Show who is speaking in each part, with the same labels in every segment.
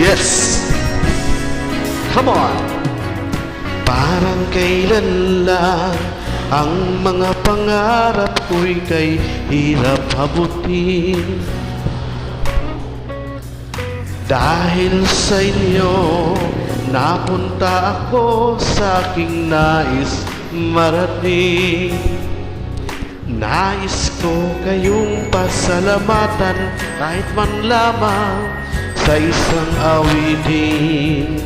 Speaker 1: Yes! Come on! Parang kailan lang ang mga pangarap ko'y kay hirap abutin. Dahil sa inyo, napunta ako sa aking nais marating. Nais ko kayong pasalamatan kahit man lamang sa isang awitin.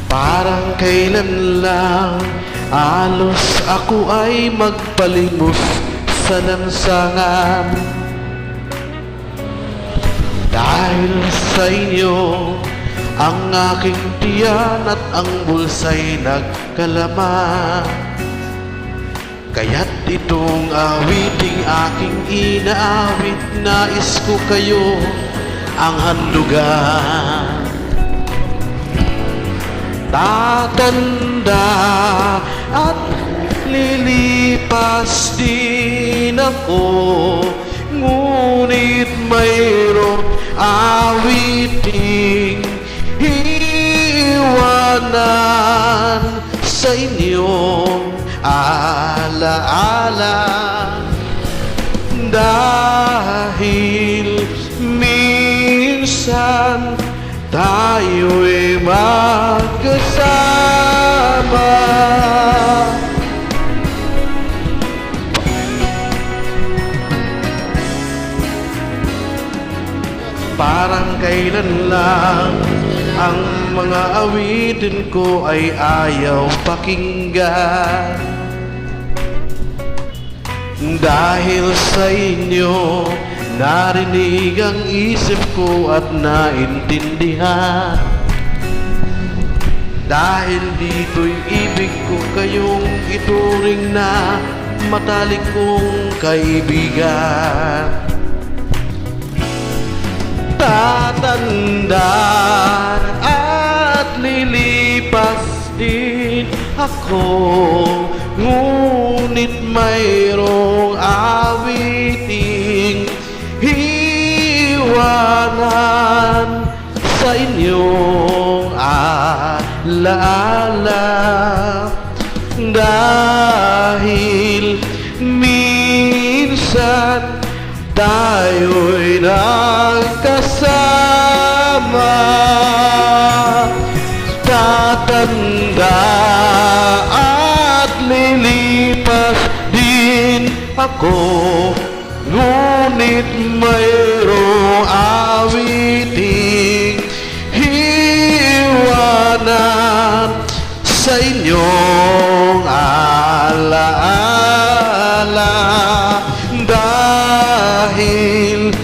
Speaker 1: Parang kailan lang alos ako ay magpalimos sa lansangan. Dahil sa inyo, ang aking tiyan at ang bulsa'y nagkalama. Kaya't itong awiting aking inaawit, nais ko kayo ang handugan. Tatanda at lilipas din ako, ngunit mayroong awiting iwanan sa inyong alaala. Dahil minsan tayo'y magkasama. Parang kailan lang ang mga awitin ko ay ayaw pakinggan. Dahil sa inyo, narinig ang isip ko at naintindihan. Dahil dito'y ibig ko kayong ituring na matalik kong kaibigan. Tatanda at lilipas din ako, ngunit mayroong awiting iwanan sa inyong alaala. Dahil minsan tayo'y nagkasama. Tatanda at lilipas din ako, ngunit mayroong awiting iwanan sa inyong alaala. Dahil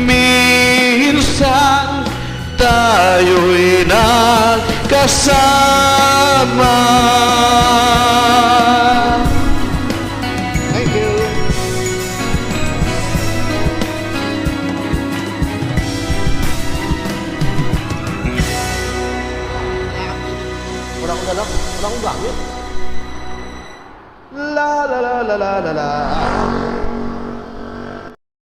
Speaker 1: minsan tayo'y nagkasama. Thank you. Wala akong dala, wala akong gamit. La la la la la la la.